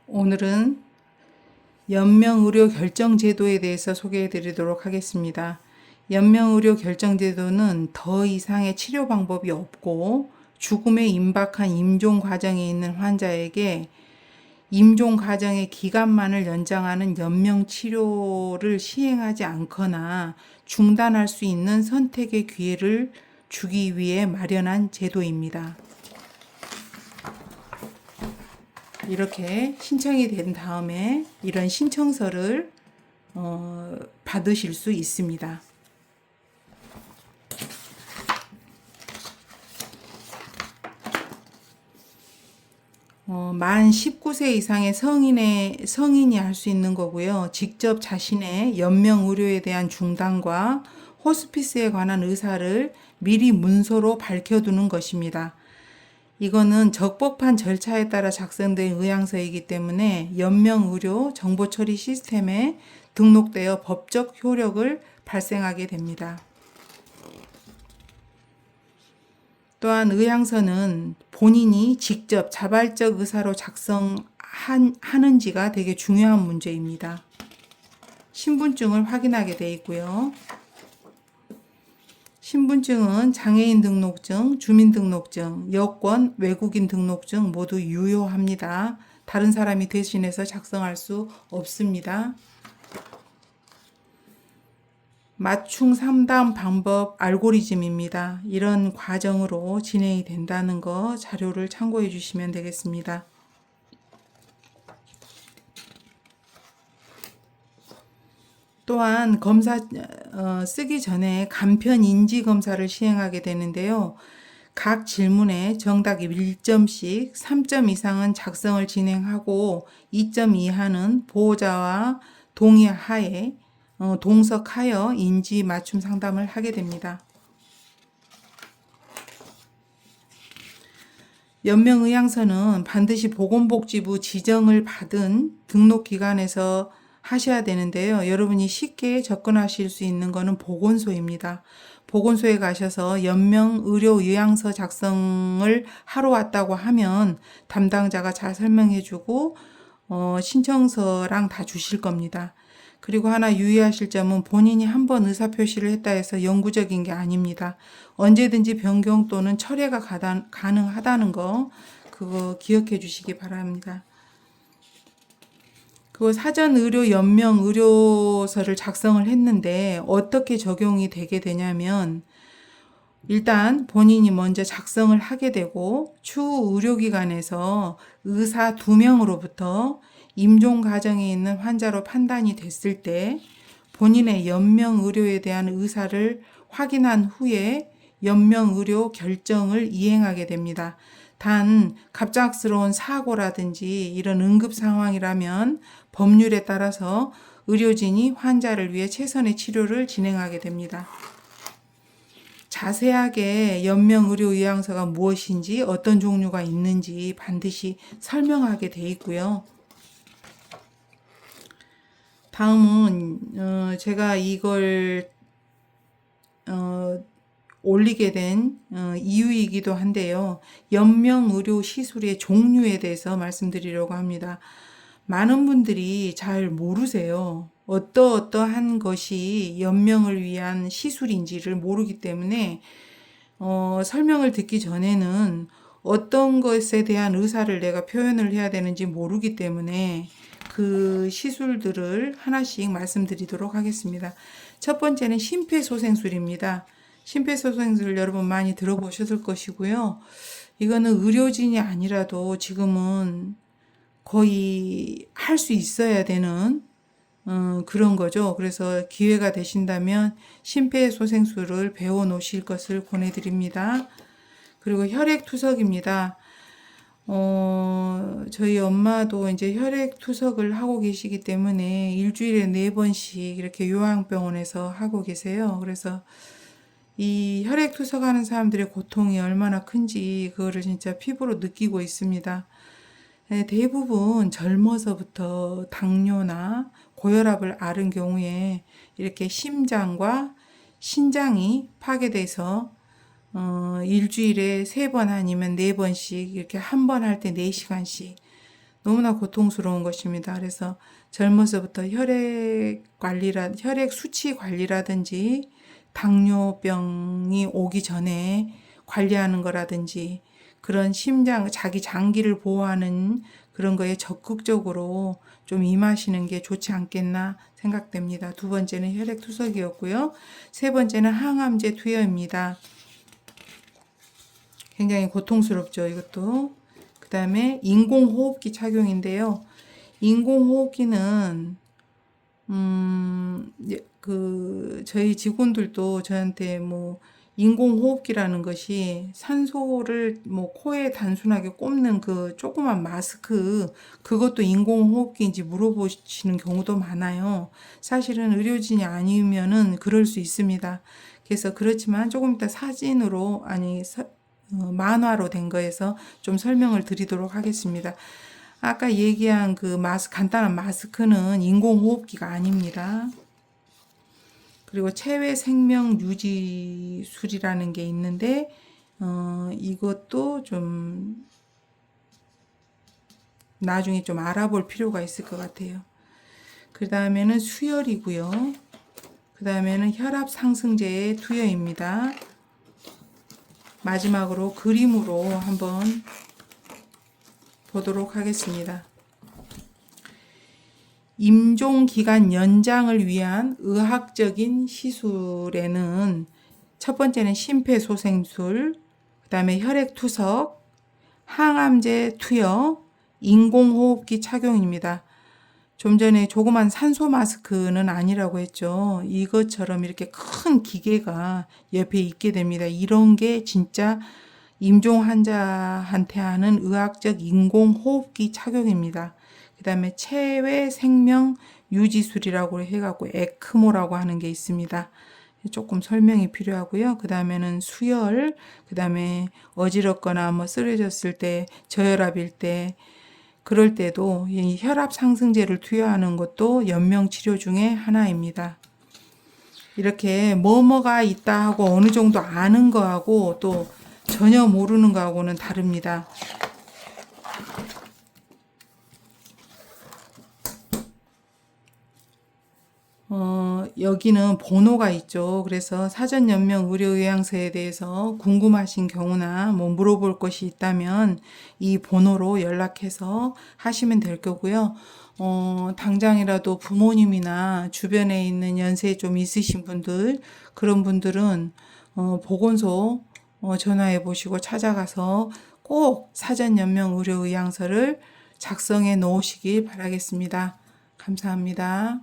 오늘은 연명의료 결정제도에 대해서 소개해 드리도록 하겠습니다. 연명의료 결정제도는 더 이상의 치료 방법이 없고 죽음에 임박한 임종 과정에 있는 환자에게 임종 과정의 기간만을 연장하는 연명 치료를 시행하지 않거나 중단할 수 있는 선택의 기회를 주기 위해 마련한 제도입니다. 이렇게 신청이 된 다음에 이런 신청서를 받으실 수 있습니다. 만 19세 이상의 성인이 할 수 있는 거고요. 직접 자신의 연명 의료에 대한 중단과 호스피스에 관한 의사를 미리 문서로 밝혀두는 것입니다. 이거는 적법한 절차에 따라 작성된 의향서이기 때문에 연명의료 정보처리 시스템에 등록되어 법적 효력을 발생하게 됩니다. 또한 의향서는 본인이 직접 자발적 의사로 작성하는지가 되게 중요한 문제입니다. 신분증을 확인하게 되어 있고요. 신분증은 장애인 등록증, 주민등록증, 여권, 외국인 등록증 모두 유효합니다. 다른 사람이 대신해서 작성할 수 없습니다. 맞춤 상담 방법 알고리즘입니다. 이런 과정으로 진행이 된다는 거 자료를 참고해 주시면 되겠습니다. 또한 검사 쓰기 전에 간편 인지 검사를 시행하게 되는데요. 각 질문에 정답 1점씩 3점 이상은 작성을 진행하고 2점 이하는 보호자와 동의하에 동석하여 인지 맞춤 상담을 하게 됩니다. 연명의향서는 반드시 보건복지부 지정을 받은 등록기관에서 하셔야 되는데요. 여러분이 쉽게 접근하실 수 있는 것은 보건소입니다. 보건소에 가셔서 연명의료의향서 작성을 하러 왔다고 하면 담당자가 잘 설명해주고 신청서랑 다 주실 겁니다. 그리고 하나 유의하실 점은 본인이 한번 의사표시를 했다 해서 영구적인 게 아닙니다. 언제든지 변경 또는 철회가 가능하다는 거 그거 기억해 주시기 바랍니다. 그 사전 의료 연명 의료서를 작성을 했는데 어떻게 적용이 되게 되냐면 일단 본인이 먼저 작성을 하게 되고 추후 의료기관에서 의사 2명으로부터 임종 과정에 있는 환자로 판단이 됐을 때 본인의 연명 의료에 대한 의사를 확인한 후에 연명 의료 결정을 이행하게 됩니다. 단 갑작스러운 사고라든지 이런 응급 상황이라면 법률에 따라서 의료진이 환자를 위해 최선의 치료를 진행하게 됩니다. 자세하게 연명의료의향서가 무엇인지 어떤 종류가 있는지 반드시 설명하게 돼 있고요. 다음은 제가 이걸 올리게 된 이유이기도 한데요. 연명의료 시술의 종류에 대해서 말씀드리려고 합니다. 많은 분들이 잘 모르세요. 어떠한 것이 연명을 위한 시술인지를 모르기 때문에 설명을 듣기 전에는 어떤 것에 대한 의사를 내가 표현을 해야 되는지 모르기 때문에 그 시술들을 하나씩 말씀드리도록 하겠습니다. 첫 번째는 심폐소생술입니다. 심폐소생술 여러분 많이 들어보셨을 것이고요. 이거는 의료진이 아니라도 지금은 거의 할 수 있어야 되는 그런 거죠. 그래서 기회가 되신다면 심폐소생술을 배워 놓으실 것을 권해드립니다. 그리고 혈액투석입니다. 저희 엄마도 이제 혈액투석을 하고 계시기 때문에 일주일에 4번씩 이렇게 요양병원에서 하고 계세요. 그래서 이 혈액투석 하는 사람들의 고통이 얼마나 큰지 그거를 진짜 피부로 느끼고 있습니다. 대부분 젊어서부터 당뇨나 고혈압을 앓은 경우에 이렇게 심장과 신장이 파괴돼서 일주일에 3번 아니면 4번씩 이렇게 한 번 할 때 4시간씩 너무나 고통스러운 것입니다. 그래서 젊어서부터 혈액 수치 관리라든지 당뇨병이 오기 전에 관리하는 거라든지 그런 자기 장기를 보호하는 그런 거에 적극적으로 좀 임하시는 게 좋지 않겠나 생각됩니다. 두 번째는 혈액 투석이었고요. 세 번째는 항암제 투여입니다. 굉장히 고통스럽죠, 이것도. 그 다음에 인공호흡기 착용인데요. 인공호흡기는 저희 직원들도 저한테 인공호흡기라는 것이 산소를 코에 단순하게 꼽는 그 조그만 마스크, 그것도 인공호흡기인지 물어보시는 경우도 많아요. 사실은 의료진이 아니면은 그럴 수 있습니다. 그래서 그렇지만 조금 이따 사진으로, 만화로 된 거에서 좀 설명을 드리도록 하겠습니다. 아까 얘기한 그 간단한 마스크는 인공호흡기가 아닙니다. 그리고 체외 생명 유지술이라는 게 있는데, 이것도 좀 나중에 좀 알아볼 필요가 있을 것 같아요. 그 다음에는 수혈이고요. 그 다음에는 혈압 상승제의 투여입니다. 마지막으로 그림으로 한번 보도록 하겠습니다. 임종 기간 연장을 위한 의학적인 시술에는 첫 번째는 심폐소생술, 그 다음에 혈액투석, 항암제 투여, 인공호흡기 착용입니다. 좀 전에 조그만 산소 마스크는 아니라고 했죠. 이것처럼 이렇게 큰 기계가 옆에 있게 됩니다. 이런 게 진짜 임종 환자한테 하는 의학적 인공호흡기 착용입니다. 그 다음에 체외 생명 유지술이라고 해갖고 에크모라고 하는 게 있습니다. 조금 설명이 필요하고요. 그 다음에는 수혈, 그 다음에 어지럽거나 쓰러졌을 때, 저혈압일 때, 그럴 때도 이 혈압 상승제를 투여하는 것도 연명 치료 중에 하나입니다. 이렇게 뭐가 있다 하고 어느 정도 아는 거하고 또 전혀 모르는 거하고는 다릅니다. 여기는 번호가 있죠. 그래서 사전 연명 의료요양서에 대해서 궁금하신 경우나 물어볼 것이 있다면 이 번호로 연락해서 하시면 될 거고요. 당장이라도 부모님이나 주변에 있는 연세 좀 있으신 분들, 그런 분들은 보건소 전화해 보시고 찾아가서 꼭 사전 연명 의료의향서를 작성해 놓으시기 바라겠습니다. 감사합니다.